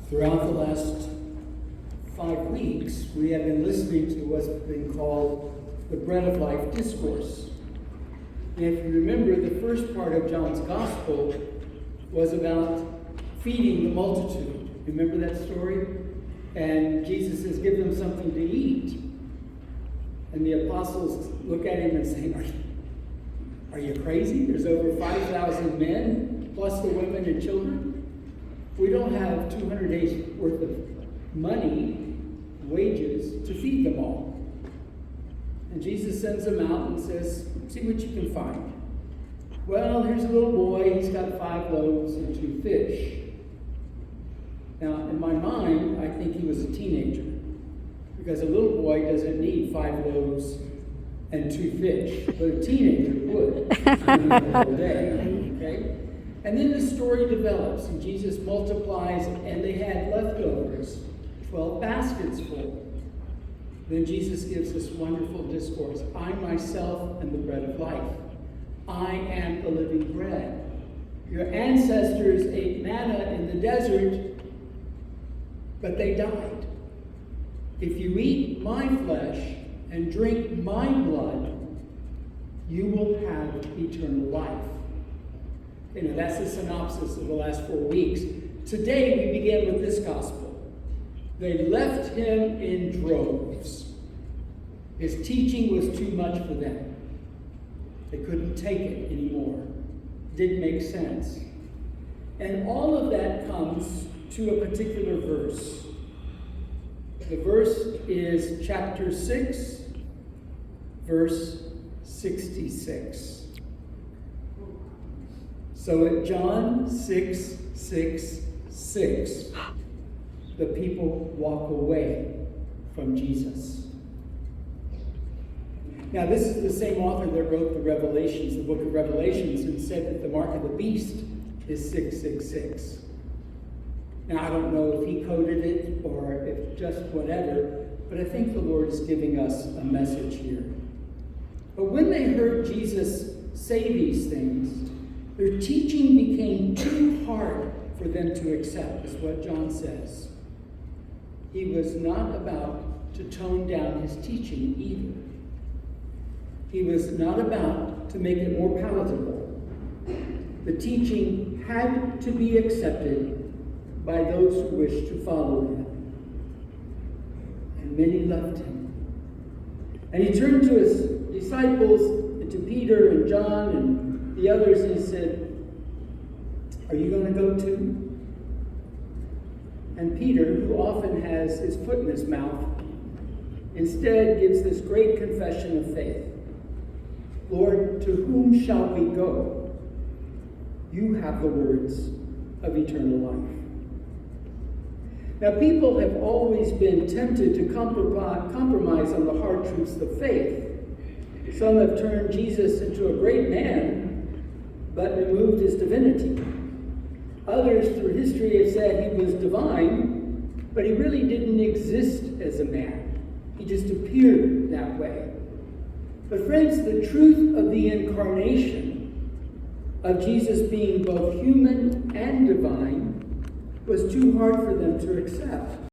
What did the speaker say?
Throughout the last 5 weeks, we have been listening to what's been called the Bread of Life Discourse. And if you remember, the first part of John's Gospel was about feeding the multitude. Remember that story? And Jesus says, give them something to eat. And the apostles look at him and say, are you crazy? There's over 5,000 men, plus the women and children. We don't have 200 days worth of money, wages, to feed them all. And Jesus sends them out and says, see what you can find. Well, here's a little boy. He's got 5 loaves and 2 fish. Now, in my mind, I think he was a teenager, because a little boy doesn't need 5 loaves and 2 fish, but a teenager would the whole day. Okay? And then the story develops, and Jesus multiplies, and they had leftovers, 12 baskets full. Then Jesus gives this wonderful discourse. I myself am the bread of life. I am the living bread. Your ancestors ate manna in the desert, but they died. If you eat my flesh and drink my blood, you will have eternal life. That's the synopsis of the last 4 weeks. Today we begin with this gospel. They left him in droves. His teaching was too much for them. They couldn't take it anymore. Didn't make sense. And all of that comes to a particular verse. The verse is chapter 6, verse 66. So at John 6:6, the people walk away from Jesus. Now, this is the same author that wrote the Revelations, the book of Revelations, and said that the mark of the beast is 666. Now, I don't know if he coded it or if just whatever, but I think the Lord is giving us a message here. But when they heard Jesus say these things, their teaching became too hard for them to accept, is what John says. He was not about to tone down his teaching either. He was not about to make it more palatable. The teaching had to be accepted by those who wished to follow him. And many left him. And he turned to his disciples, and to Peter and John and the others, and he said, are you going to go too? And Peter, who often has his foot in his mouth, instead gives this great confession of faith. Lord, to whom shall we go? You have the words of eternal life. Now, people have always been tempted to compromise on the hard truths of faith. Some have turned Jesus into a great man, but removed his divinity. Others through history have said he was divine, but he really didn't exist as a man. He just appeared that way. But friends, the truth of the incarnation, of Jesus being both human and divine, was too hard for them to accept.